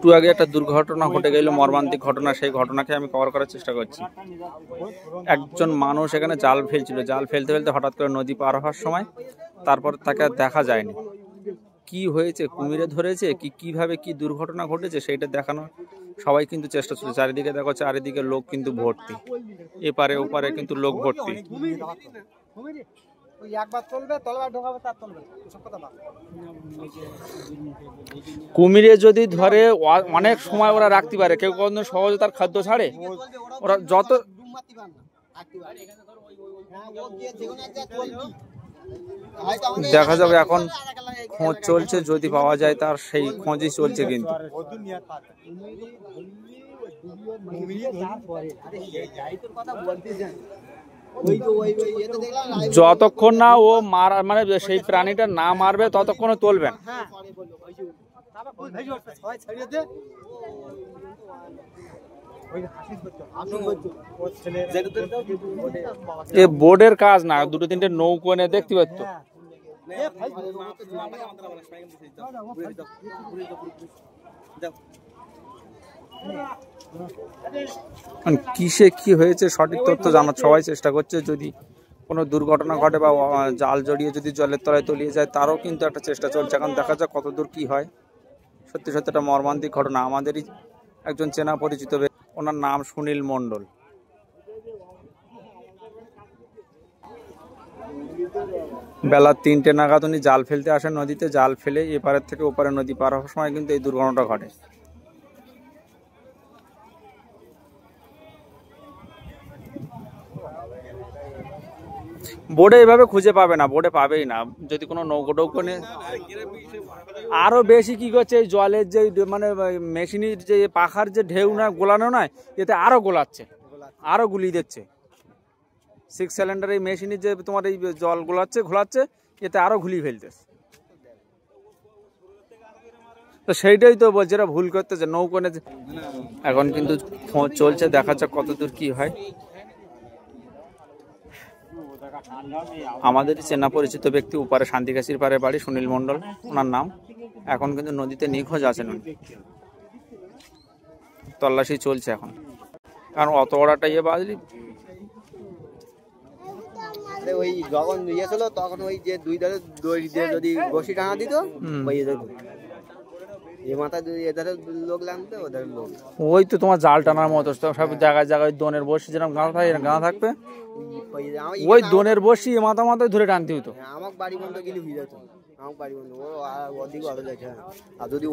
একটু আগে একটা দুর্ঘটনা ঘটে গেল, মর্মান্তিক ঘটনা। সেই ঘটনাকে আমি কভার করার চেষ্টা করছি। একজন মানুষ এখানে জাল ফেলছিল, জাল ফেলতে ফেলতে হঠাৎ করে নদী পার হওয়ার সময় তারপর তাকে আর দেখা যায়নি। কি হয়েছে, কুমিরে ধরেছে কি, কিভাবে কি দুর্ঘটনা ঘটেছে সেইটা দেখানো সবাই কিন্তু চেষ্টা চলছে। চারিদিকে দেখো, চারিদিকে লোক কিন্তু ভর্তি, এপারে ওপারে কিন্তু লোক ভর্তি। কুমিরে যদি ধরে অনেক সময় ওরা রাখতে পারে, কেউ কখনো সহজে তার খাদ্য ছাড়ে। ওরা যত দেখা যাবে, এখন খোঁজ চলছে, যদি পাওয়া যায় তার সেই খোঁজই চলছে। কিন্তু যতক্ষণ না ও মারা মানে সেই প্রাণীটা না মারবে ততক্ষণ তুলবেন। এ বোর্ডের কাজ না, দুটো তিনটে নৌকো এনে দেখতে পাচ্ছ। কিসে কি হয়েছে সঠিক তথ্য জানার সবাই চেষ্টা করছে। যদি কোনো দুর্ঘটনা ঘটে বা জাল জড়িয়ে যদি জলের তলায় তলিয়ে যায়, তারও কিন্তু একটা চেষ্টা চলছে। এখন দেখা যাক কতদূর কি হয়। সত্যি সত্যি একটা মর্মান্তিক ঘটনা। আমাদেরই একজন চেনা পরিচিত, ওনার নাম সুনীল মণ্ডল। বেলা 3টে নাগাদ উনি জাল ফেলতে আসেন নদীতে। জাল ফেলে এপারের থেকে ওপারে নদী পার হওয়ার সময় কিন্তু এই দুর্ঘটনাটা ঘটে। বোর্ডে এভাবে খুঁজে পাবে না, বোর্ডে পাবেই না। যদি কোনো নৌকো টৌকো নিয়ে আরো বেশি কি করছে, এই জলের যে মানে মেশিনের যে পাখার যে ঢেউ না গোলানো নয়, এতে আরো গোলাচ্ছে, আরো গুলিয়ে দিচ্ছে। 6 সিলিন্ডার এই মেশিনের যে তোমার এই জল ঘোলাচ্ছে, এতে আরো ঘুলিয়ে ফেলতেছে। তো সেইটাই তো বলছে, এরা ভুল করতেছে নৌকো নিয়ে। এখন কিন্তু খোঁজ চলছে, দেখা যাক কতদূর কি হয়। আমাদের চেনা পরিচিত ব্যক্তি, উপারে শান্তিকাশির পারে বাড়ি, সুনীল মণ্ডল ওনার নাম। এখন কিন্তু নদীতে নিখোঁজ আছেন উনি। তল্লাশি চলছে এখন, কারণ অত বড়টা ইয়ে বাজলি। ওই যখন ইয়ে ছিল তখন ওই যে দুই ধারে দড়ি দিয়ে যদি বসি টানা দিত, ওই তো তোমার জাল টানার মতো সব জায়গায় জায়গায় দোনের বসি যেরকম গাঁথা থাকবে, ওই দোনের বসি মাথা মাথায় ধরে টানতে হতো। আমার বাড়ি বন্ধ গেলে হয়ে যেত, আমার বাড়ি বন্ধ ওদিকে আর যদি